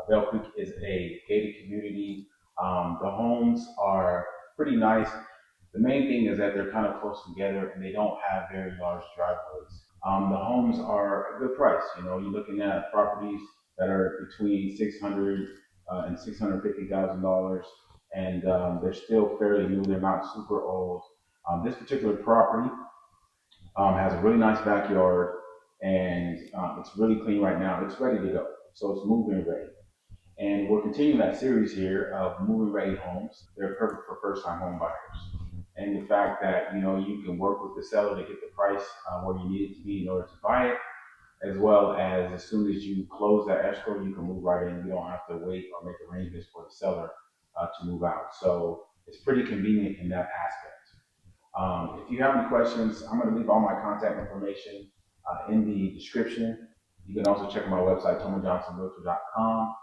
Bell Creek is a gated community. The homes are pretty nice. The main thing is that they're kind of close together and they don't have very large driveways. The homes are a good price. You know, you're looking at properties that are between 600 and $650,000, and they're still fairly new. They're not super old. This particular property has a really nice backyard, and it's really clean right now. It's ready to go, so it's move-in ready. And we're continuing that series here of move-in ready homes. They're perfect for first-time home buyers. And the fact that you can work with the seller to get the price where you need it to be in order to buy it, as well as soon as you close that escrow, you can move right in. You don't have to wait or make arrangements for the seller to move out. So it's pretty convenient in that aspect. If you have any questions, I'm going to leave all my contact information in the description. You can also check my website, tomojohnsonrealtor.com.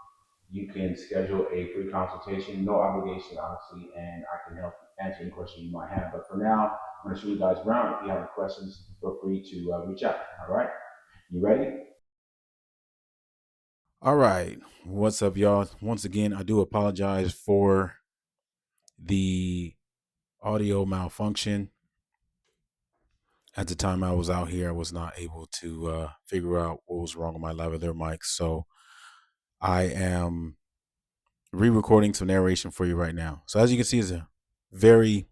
You can schedule a free consultation, no obligation, obviously, and I can help answer any question you might have. But for now, I'm going to show you guys around. If you have any questions, feel free to reach out. All right, you ready? All right. What's up, y'all? Once again, I do apologize for the audio malfunction. At the time I was out here, I was not able to figure out what was wrong with my lavalier mic. So I am re recording some narration for you right now. So, as you can see, it's a very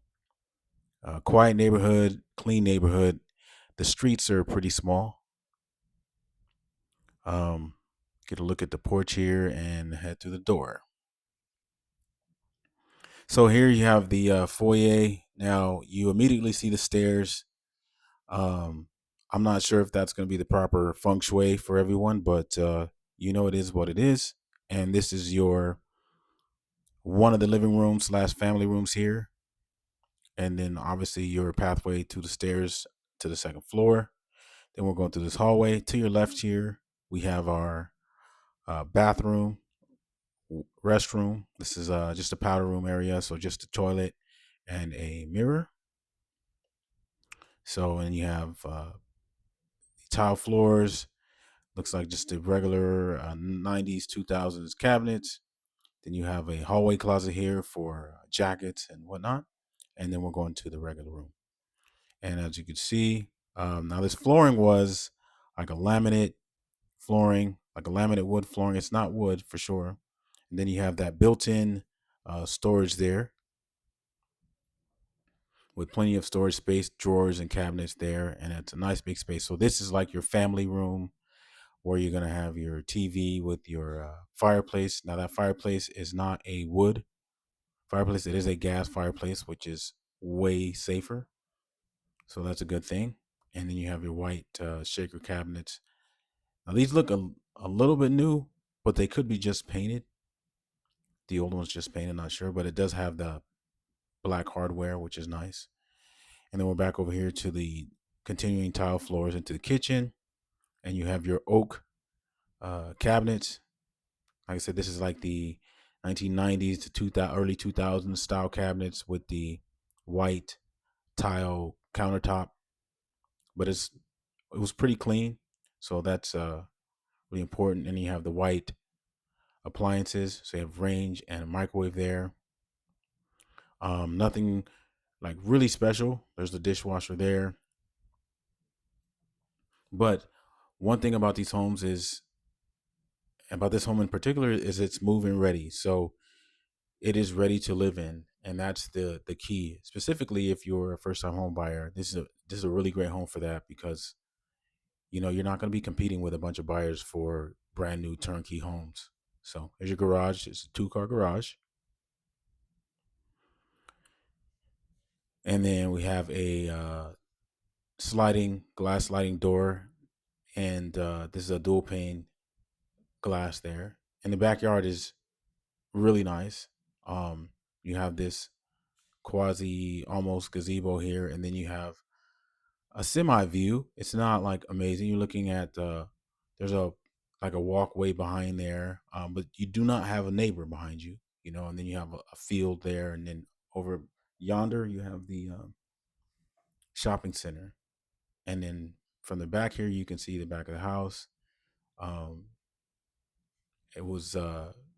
quiet neighborhood, clean neighborhood. The streets are pretty small. Get a look at the porch here and head through the door. So here you have the foyer. Now you immediately see the stairs. Um, I'm not sure if that's going to be the proper feng shui for everyone, but it is what it is. And this is your one of the living rooms slash family rooms here, and then obviously your pathway to the stairs to the second floor. Then we're going through this hallway. To your left here, we have our bathroom, restroom. This is just a powder room area, so just a toilet and a mirror. So, and you have tile floors. Looks like just a regular 90s, 2000s cabinets. Then you have a hallway closet here for jackets and whatnot. And then we're going to the regular room. And as you can see, now this flooring was like a laminate flooring, like a laminate wood flooring. It's not wood for sure. And then you have that built-in storage there with plenty of storage space, drawers and cabinets there. And it's a nice big space. So this is like your family room where you're going to have your TV with your fireplace. Now, that fireplace is not a wood fireplace, it is a gas fireplace, which is way safer. So that's a good thing. And then you have your white shaker cabinets. Now, these look a little bit new, but they could be just painted. The old one's just painted, not sure, but it does have the black hardware, which is nice. And then we're back over here to the continuing tile floors into the kitchen. And you have your oak cabinets. Like I said, this is like the 1990s to 2000, early 2000s style cabinets with the white tile countertop, but it was pretty clean, so that's really important. And you have the white appliances, so you have range and a microwave there. Nothing like really special. There's the dishwasher there, but one thing about these homes is about this home in particular is it's move-in ready. So it is ready to live in, and that's the key. Specifically, if you're a first-time home buyer, this is a really great home for that, because you're not going to be competing with a bunch of buyers for brand new turnkey homes. So there's your garage. It's a 2-car garage, and then we have a sliding glass sliding door, and this is a dual pane glass there. And the backyard is really nice. You have this quasi almost gazebo here, and then you have a semi view. It's not like amazing. You're looking at there's a like a walkway behind there, but you do not have a neighbor behind you. And then you have a field there, and then over yonder you have the shopping center, and then from the back here you can see the back of the house. Um, it was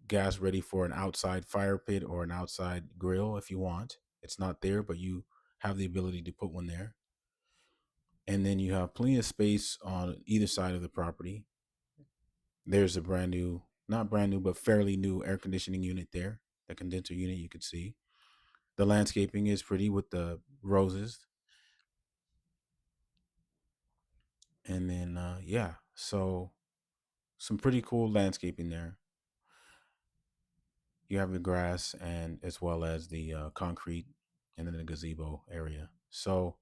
gas ready for an outside fire pit or an outside grill if you want. It's not there, but you have the ability to put one there. And then you have plenty of space on either side of the property. There's a brand new, not brand new, but fairly new air conditioning unit there, the condenser unit you could see. The landscaping is pretty with the roses. And then, yeah, so some pretty cool landscaping there. You have the grass and as well as the concrete and then the gazebo area. So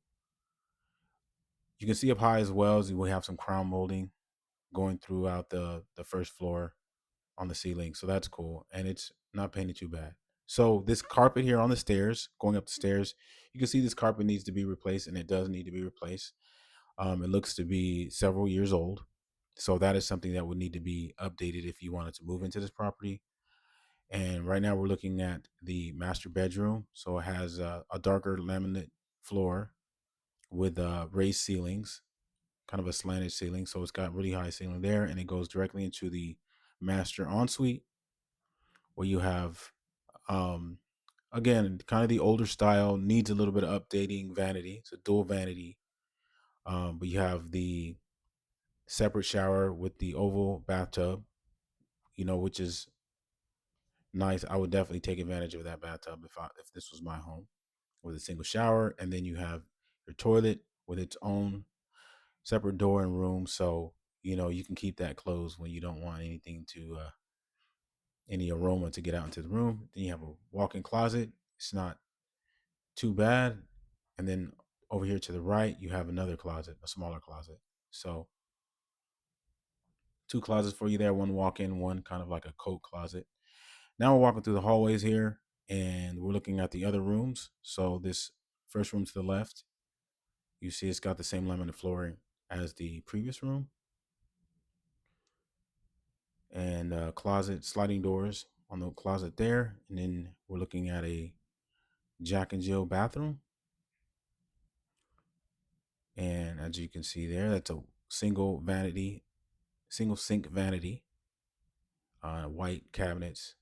you can see up high as well as we have some crown molding going throughout the first floor on the ceiling. So that's cool. And it's not painted too bad. So this carpet here on the stairs, going up the stairs, you can see this carpet needs to be replaced, and it does need to be replaced. It looks to be several years old. So that is something that would need to be updated if you wanted to move into this property. And right now we're looking at the master bedroom. So it has a darker laminate floor with raised ceilings, kind of a slanted ceiling. So it's got really high ceiling there, and it goes directly into the master ensuite where you have, um, again, kind of the older style, needs a little bit of updating vanity. It's a dual vanity, but you have the separate shower with the oval bathtub, which is nice. I would definitely take advantage of that bathtub if this was my home with a single shower, and then you have your toilet with its own separate door and room, so you can keep that closed when you don't want anything to any aroma to get out into the room. Then you have a walk-in closet. It's not too bad, and then over here to the right you have another closet, a smaller closet. So two closets for you there, one walk-in, one kind of like a coat closet. Now we're walking through the hallways here, and we're looking at the other rooms. So this first room to the left, you see it's got the same laminate flooring as the previous room, and closet sliding doors on the closet there. And then we're looking at a Jack and Jill bathroom. And as you can see there, that's a single vanity, single sink vanity, white cabinets.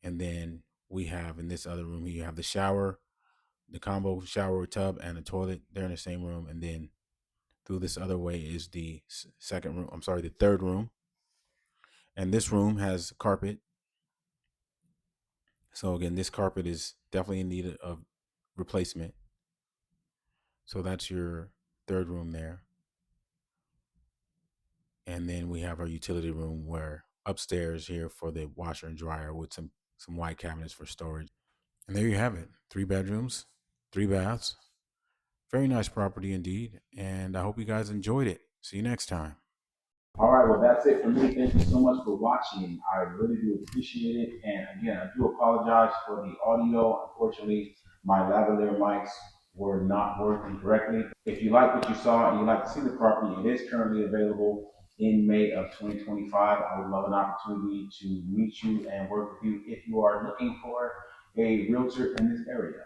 And then we have in this other room here, you have the shower, the combo shower tub, and the toilet. They're in the same room. And then through this other way is the second room. I'm sorry, the third room. And this room has carpet. So again, this carpet is definitely in need of replacement. So that's your third room there. And then we have our utility room where upstairs here for the washer and dryer with some white cabinets for storage. And there you have it. 3 bedrooms, 3 baths. Very nice property indeed. And I hope you guys enjoyed it. See you next time. All right, well, that's it for me. Thank you so much for watching. I really do appreciate it. And again, I do apologize for the audio. Unfortunately, my lavalier mics were not working correctly. If you like what you saw and you'd like to see the property, it is currently available in May of 2025. I would love an opportunity to meet you and work with you if you are looking for a realtor in this area.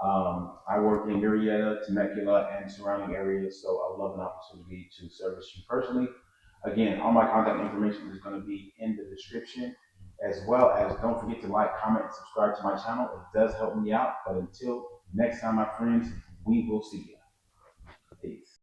I work in Marietta, Temecula, and surrounding areas, so I would love an opportunity to service you personally. Again, all my contact information is going to be in the description, as well as don't forget to like, comment, and subscribe to my channel. It does help me out. But until next time, my friends, we will see you. Peace.